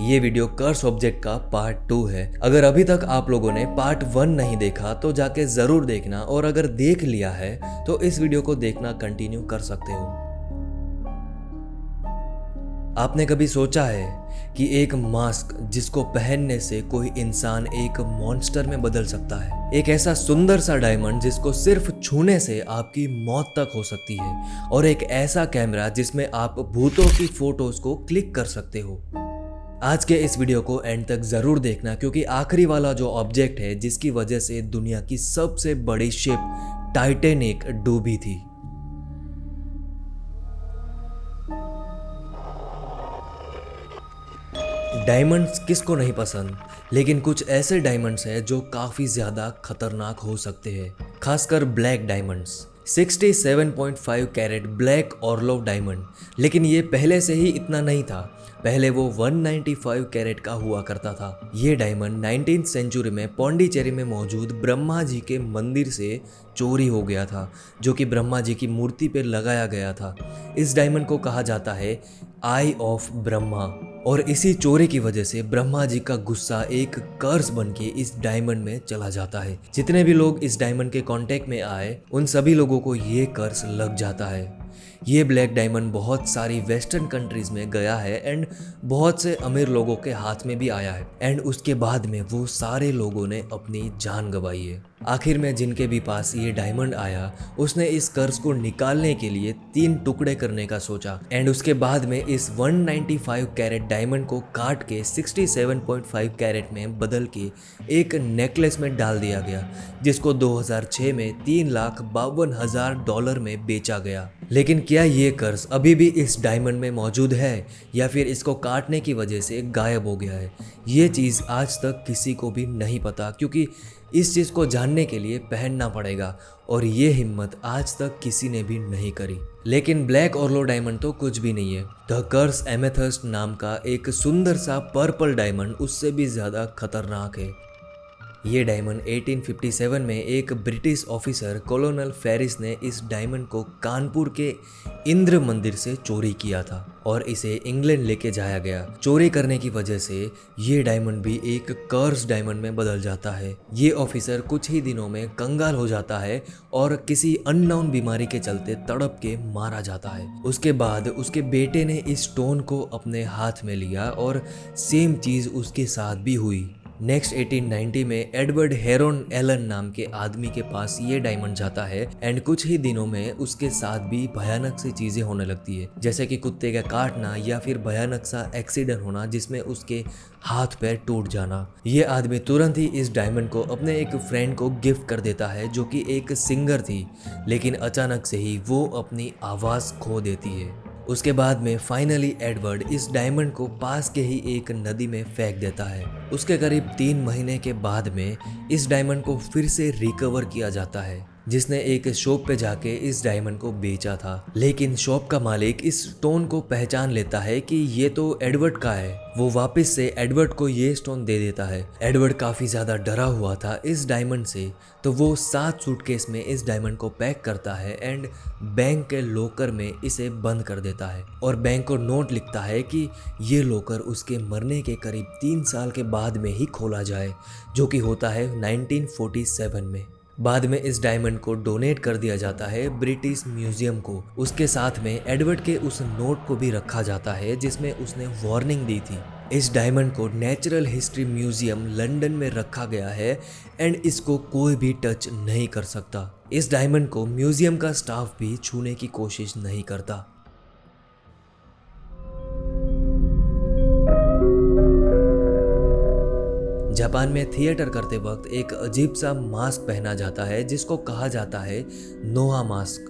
ये वीडियो कर्स ऑब्जेक्ट का पार्ट 2 है। अगर अभी तक आप लोगों ने पार्ट 1 नहीं देखा तो जाके जरूर देखना, और अगर देख लिया है तो इस वीडियो को देखना कंटिन्यू कर सकते हो। आपने कभी सोचा है कि एक मास्क जिसको पहनने से कोई इंसान एक मॉन्स्टर में बदल सकता है, एक ऐसा सुंदर सा डायमंड जिसको सिर्फ छूने से आपकी मौत तक हो सकती है, और एक ऐसा कैमरा जिसमें आप भूतों की फोटोज को क्लिक कर सकते हो। आज के इस वीडियो को एंड तक जरूर देखना, क्योंकि आखिरी वाला जो ऑब्जेक्ट है जिसकी वजह से दुनिया की सबसे बड़ी शिप टाइटैनिक डूबी थी। डायमंड्स किसको नहीं पसंद, लेकिन कुछ ऐसे डायमंड्स हैं जो काफ़ी ज़्यादा खतरनाक हो सकते हैं, खासकर black diamonds. 67.5 carat black Orlov diamond. लेकिन ये पहले से ही इतना नहीं था, पहले वो 195 कैरेट का हुआ करता था। ये डायमंड 19th सेंचुरी में पौंडीचेरी में मौजूद ब्रह्मा जी के मंदिर से चोरी हो गया था, जो कि ब्रह्मा जी की मूर्ति पे लगाया गया था। इस डायमंड को कहा जाता है आई ऑफ ब्रह्मा, और इसी चोरी की वजह से ब्रह्मा जी का गुस्सा एक कर्स बन के इस डायमंड में चला जाता है। जितने भी लोग इस डायमंड के कांटेक्ट में आए उन सभी लोगों को ये कर्स लग जाता है। ये ब्लैक डायमंड बहुत सारी वेस्टर्न कंट्रीज में गया है एंड बहुत से अमीर लोगों के हाथ में भी आया है, एंड उसके बाद में वो सारे लोगों ने अपनी जान गंवाई है। आखिर में जिनके भी पास ये डायमंड आया उसने इस कर्ज को निकालने के लिए 3 टुकड़े करने का सोचा, एंड उसके बाद में इस 195 कैरेट डायमंड को काट के 67.5 कैरेट में बदल के एक नेकलेस में डाल दिया गया, जिसको 2006 में $3,52,000 में बेचा गया। लेकिन क्या ये कर्ज अभी भी इस डायमंड में मौजूद है, या फिर इसको काटने की वजह से गायब हो गया है, ये चीज़ आज तक किसी को भी नहीं पता, क्योंकि इस चीज़ को जानने के लिए पहनना पड़ेगा, और ये हिम्मत आज तक किसी ने भी नहीं करी। लेकिन ब्लैक ऑर्लो डायमंड तो कुछ भी नहीं है। द कर्स एमेथस्ट नाम का एक सुंदर सा पर्पल डायमंड उससे भी ज़्यादा खतरनाक है। ये डायमंड 1857 में एक ब्रिटिश ऑफिसर कॉलोनल फेरिस ने इस डायमंड को कानपुर के इंद्र मंदिर से चोरी किया था, और इसे इंग्लैंड लेके जाया गया। चोरी करने की वजह से ये डायमंड भी एक कर्स डायमंड में बदल जाता है। ये ऑफिसर कुछ ही दिनों में कंगाल हो जाता है और किसी अननोन बीमारी के चलते तड़प के मारा जाता है। उसके बाद उसके बेटे ने इस स्टोन को अपने हाथ में लिया, और सेम चीज़ उसके साथ भी हुई। नेक्स्ट 1890 में एडवर्ड हेरोन एलन नाम के आदमी के पास ये डायमंड जाता है, एंड कुछ ही दिनों में उसके साथ भी भयानक सी चीजें होने लगती है, जैसे कि कुत्ते का काटना या फिर भयानक सा एक्सीडेंट होना जिसमें उसके हाथ पैर टूट जाना। ये आदमी तुरंत ही इस डायमंड को अपने एक फ्रेंड को गिफ्ट कर देता है, जो कि एक सिंगर थी, लेकिन अचानक से ही वो अपनी आवाज़ खो देती है। उसके बाद में फाइनली एडवर्ड इस डायमंड को पास के ही एक नदी में फेंक देता है। उसके करीब 3 महीने के बाद में इस डायमंड को फिर से रिकवर किया जाता है, जिसने एक शॉप पे जाके इस डायमंड को बेचा था। लेकिन शॉप का मालिक इस स्टोन को पहचान लेता है कि ये तो एडवर्ड का है। वो वापस से एडवर्ड को ये स्टोन दे देता है। एडवर्ड काफ़ी ज़्यादा डरा हुआ था इस डायमंड से, तो वो 7 सूटकेस में इस डायमंड को पैक करता है एंड बैंक के लॉकर में इसे बंद कर देता है, और बैंक को नोट लिखता है कि ये लॉकर उसके मरने के करीब 3 साल के बाद में ही खोला जाए, जो कि होता है 1947 में। बाद में इस डायमंड को डोनेट कर दिया जाता है ब्रिटिश म्यूजियम को। उसके साथ में एडवर्ड के उस नोट को भी रखा जाता है जिसमें उसने वार्निंग दी थी। इस डायमंड को नेचुरल हिस्ट्री म्यूजियम लंदन में रखा गया है, एंड इसको कोई भी टच नहीं कर सकता। इस डायमंड को म्यूजियम का स्टाफ भी छूने की कोशिश नहीं करता। जापान में थिएटर करते वक्त एक अजीब सा मास्क पहना जाता है जिसको कहा जाता है नोआ मास्क।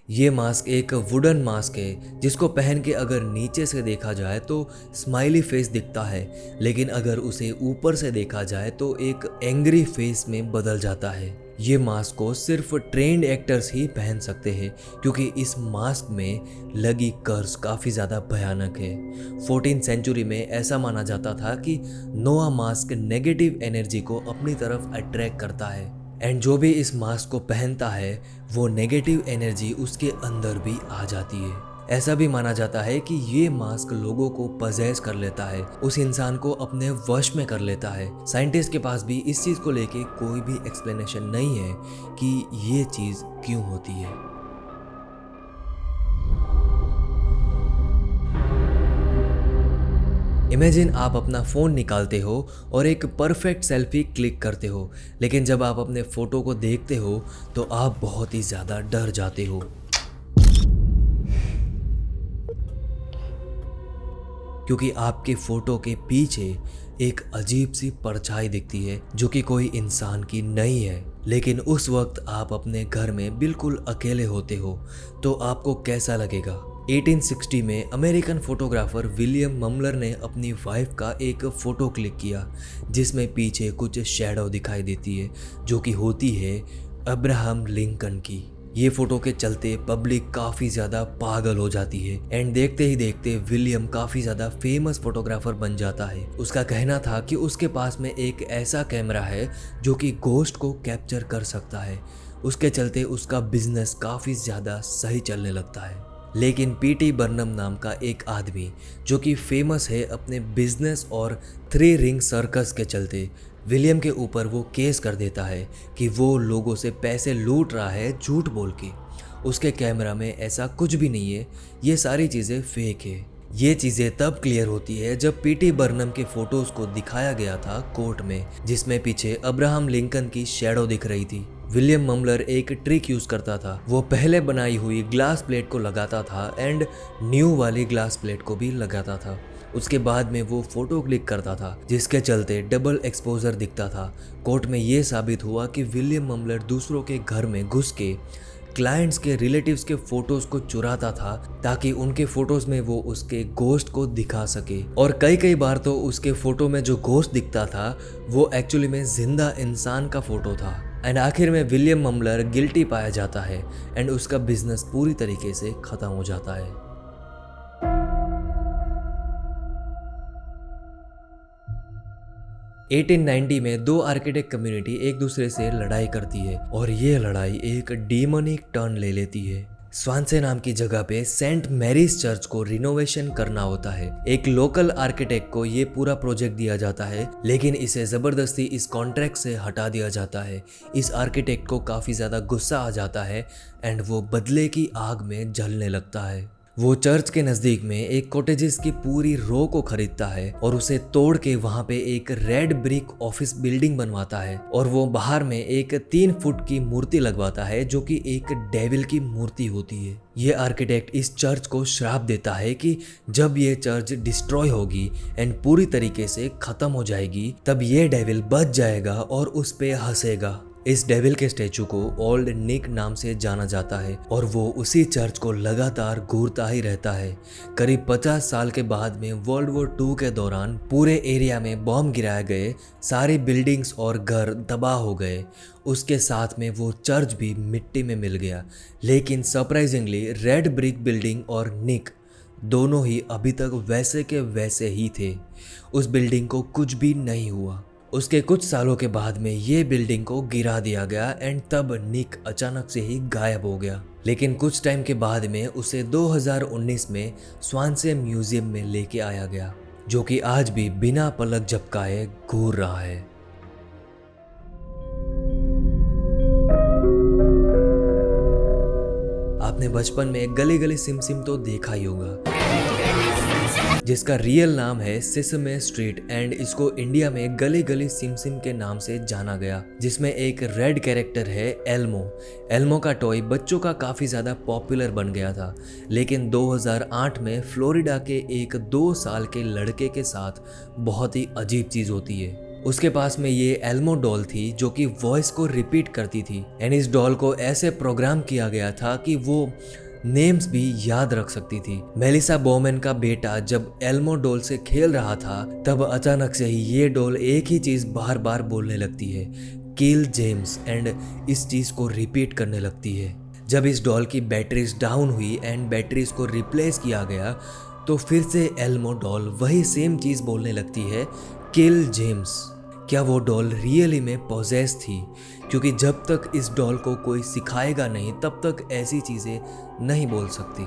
ये मास्क एक वुडन मास्क है जिसको पहन के अगर नीचे से देखा जाए तो स्माइली फेस दिखता है, लेकिन अगर उसे ऊपर से देखा जाए तो एक एंग्री फेस में बदल जाता है। ये मास्क को सिर्फ ट्रेंड एक्टर्स ही पहन सकते हैं, क्योंकि इस मास्क में लगी कर्स काफ़ी ज़्यादा भयानक है। 14th सेंचुरी में ऐसा माना जाता था कि नोआ मास्क नेगेटिव एनर्जी को अपनी तरफ अट्रैक्ट करता है। एंड जो भी इस मास्क को पहनता है वो नेगेटिव एनर्जी उसके अंदर भी आ जाती है। ऐसा भी माना जाता है कि ये मास्क लोगों को पजेस कर लेता है, उस इंसान को अपने वश में कर लेता है। साइंटिस्ट के पास भी इस चीज़ को लेके कोई भी एक्सप्लेनेशन नहीं है कि ये चीज़ क्यों होती है। इमेजिन आप अपना फ़ोन निकालते हो और एक परफेक्ट सेल्फी क्लिक करते हो, लेकिन जब आप अपने फ़ोटो को देखते हो तो आप बहुत ही ज़्यादा डर जाते हो, क्योंकि आपके फ़ोटो के पीछे एक अजीब सी परछाई दिखती है जो कि कोई इंसान की नहीं है। लेकिन उस वक्त आप अपने घर में बिल्कुल अकेले होते हो, तो आपको कैसा लगेगा? 1860 में अमेरिकन फोटोग्राफर विलियम ममलर ने अपनी वाइफ का एक फ़ोटो क्लिक किया जिसमें पीछे कुछ शैडो दिखाई देती है जो कि होती है अब्राहम लिंकन की। ये फ़ोटो के चलते पब्लिक काफ़ी ज़्यादा पागल हो जाती है एंड देखते ही देखते विलियम काफ़ी ज़्यादा फेमस फोटोग्राफर बन जाता है। उसका कहना था कि उसके पास में एक ऐसा कैमरा है जो कि गोस्ट को कैप्चर कर सकता है। उसके चलते उसका बिजनेस काफ़ी ज़्यादा सही चलने लगता है। लेकिन पीटी बर्नम नाम का एक आदमी जो कि फेमस है अपने बिजनेस और 3 रिंग सर्कस के चलते, विलियम के ऊपर वो केस कर देता है कि वो लोगों से पैसे लूट रहा है झूठ बोल के। उसके कैमरा में ऐसा कुछ भी नहीं है, ये सारी चीज़ें फेक है। ये चीज़ें तब क्लियर होती है जब पीटी बर्नम के फोटोज़ को दिखाया गया था कोर्ट में, जिसमें पीछे अब्राहम लिंकन की शैडो दिख रही थी। विलियम ममलर एक ट्रिक यूज़ करता था, वो पहले बनाई हुई ग्लास प्लेट को लगाता था एंड न्यू वाली ग्लास प्लेट को भी लगाता था। उसके बाद में वो फोटो क्लिक करता था जिसके चलते डबल एक्सपोजर दिखता था। कोर्ट में ये साबित हुआ कि विलियम ममलर दूसरों के घर में घुस के क्लाइंट्स के रिलेटिव्स के फोटोज को चुराता था ताकि उनके फोटोज में वो उसके गोस्ट को दिखा सके। और कई बार तो उसके फोटो में जो गोस्ट दिखता था वो एक्चुअली में जिंदा इंसान का फोटो था। एंड आखिर में विलियम ममलर गिल्टी पाया जाता है एंड उसका बिजनेस पूरी तरीके से खत्म हो जाता है। – 1890 में 2 आर्किटेक्ट कम्युनिटी एक दूसरे से लड़ाई करती है और ये लड़ाई एक डीमोनिक टर्न ले लेती है। स्वानसे नाम की जगह पे सेंट मैरीज चर्च को रिनोवेशन करना होता है। एक लोकल आर्किटेक्ट को ये पूरा प्रोजेक्ट दिया जाता है, लेकिन इसे जबरदस्ती इस कॉन्ट्रैक्ट से हटा दिया जाता है। इस आर्किटेक्ट को काफी ज्यादा गुस्सा आ जाता है एंड वो बदले की आग में जलने लगता है। वो चर्च के नज़दीक में एक कॉटेजेस की पूरी रो को खरीदता है और उसे तोड़ के वहाँ पे एक रेड ब्रिक ऑफिस बिल्डिंग बनवाता है और वो बाहर में एक 3 फुट की मूर्ति लगवाता है जो कि एक डेविल की मूर्ति होती है। ये आर्किटेक्ट इस चर्च को श्राप देता है कि जब ये चर्च डिस्ट्रॉय होगी एंड पूरी तरीके से खत्म हो जाएगी तब ये डेविल बच जाएगा और उस पे हंसेगा। इस डेविल के स्टैचू को ओल्ड निक नाम से जाना जाता है और वो उसी चर्च को लगातार घूरता ही रहता है। करीब 50 साल के बाद में वर्ल्ड वॉर 2 के दौरान पूरे एरिया में बॉम्ब गिराए गए, सारी बिल्डिंग्स और घर तबाह हो गए। उसके साथ में वो चर्च भी मिट्टी में मिल गया। लेकिन सरप्राइजिंगली रेड ब्रिक बिल्डिंग और निक दोनों ही अभी तक वैसे के वैसे ही थे। उस बिल्डिंग को कुछ भी नहीं हुआ। उसके कुछ सालों के बाद में ये बिल्डिंग को गिरा दिया गया एंड तब निक अचानक से ही गायब हो गया। लेकिन कुछ टाइम के बाद में उसे 2019 में स्वानसे म्यूजियम में लेके आया गया, जो कि आज भी बिना पलक झपकाए घूर रहा है। आपने बचपन में गली गली सिम सिम तो देखा ही होगा, जिसका रियल नाम है सिसमे स्ट्रीट एंड इसको इंडिया में गली गली सिम सिम के नाम से जाना गया, जिसमें एक रेड कैरेक्टर है एल्मो। एल्मो का टॉय बच्चों का काफ़ी ज़्यादा पॉपुलर बन गया था, लेकिन 2008 में फ्लोरिडा के एक 2 साल के लड़के के साथ बहुत ही अजीब चीज़ होती है। उसके पास में ये एल्मो डॉल थी जो कि वॉइस को रिपीट करती थी एंड इस डॉल को ऐसे प्रोग्राम किया गया था कि वो नेम्स भी याद रख सकती थी। मेलिसा बोमैन का बेटा जब एल्मो डॉल से खेल रहा था तब अचानक से ही ये डॉल एक ही चीज़ बार बार बोलने लगती है, किल जेम्स, एंड इस चीज़ को रिपीट करने लगती है। जब इस डॉल की बैटरीज डाउन हुई एंड बैटरीज को रिप्लेस किया गया तो फिर से एल्मो डॉल वही सेम चीज़ बोलने लगती है, किल जेम्स। क्या वो डॉल रियली में पॉजेस थी? क्योंकि जब तक इस डॉल को कोई सिखाएगा नहीं तब तक ऐसी चीज़ें नहीं बोल सकती।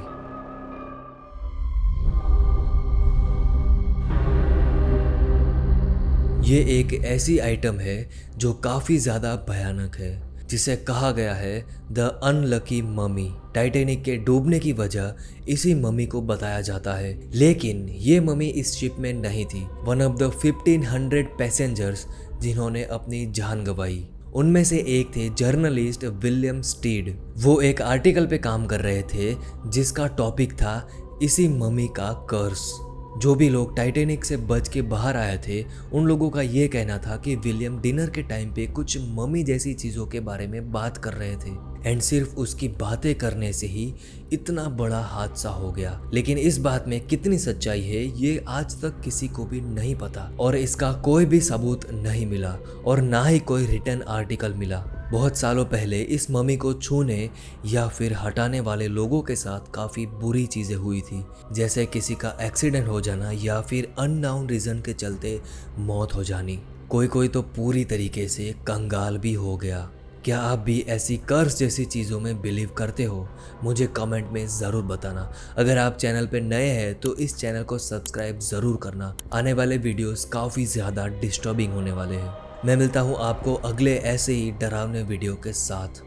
ये एक ऐसी आइटम है जो काफ़ी ज़्यादा भयानक है, जिसे कहा गया है द अनलकी ममी। टाइटैनिक के डूबने की वजह इसी ममी को बताया जाता है, लेकिन ये ममी इस शिप में नहीं थी। वन ऑफ द 1500 पैसेंजर्स जिन्होंने अपनी जान गंवाई, उनमें से एक थे जर्नलिस्ट विलियम स्टीड। वो एक आर्टिकल पे काम कर रहे थे जिसका टॉपिक था इसी ममी का कर्स। जो भी लोग टाइटैनिक से बच के बाहर आए थे उन लोगों का ये कहना था कि विलियम डिनर के टाइम पे कुछ मम्मी जैसी चीज़ों के बारे में बात कर रहे थे, एंड सिर्फ उसकी बातें करने से ही इतना बड़ा हादसा हो गया। लेकिन इस बात में कितनी सच्चाई है ये आज तक किसी को भी नहीं पता, और इसका कोई भी सबूत नहीं मिला और ना ही कोई रिटन आर्टिकल मिला। बहुत सालों पहले इस मम्मी को छूने या फिर हटाने वाले लोगों के साथ काफ़ी बुरी चीज़ें हुई थी, जैसे किसी का एक्सीडेंट हो जाना या फिर अननोन रीज़न के चलते मौत हो जानी। कोई तो पूरी तरीके से कंगाल भी हो गया। क्या आप भी ऐसी कर्स जैसी चीज़ों में बिलीव करते हो? मुझे कमेंट में ज़रूर बताना। अगर आप चैनल पे नए हैं तो इस चैनल को सब्सक्राइब ज़रूर करना। आने वाले वीडियोस काफ़ी ज़्यादा डिस्टर्बिंग होने वाले हैं। मैं मिलता हूँ आपको अगले ऐसे ही डरावने वीडियो के साथ।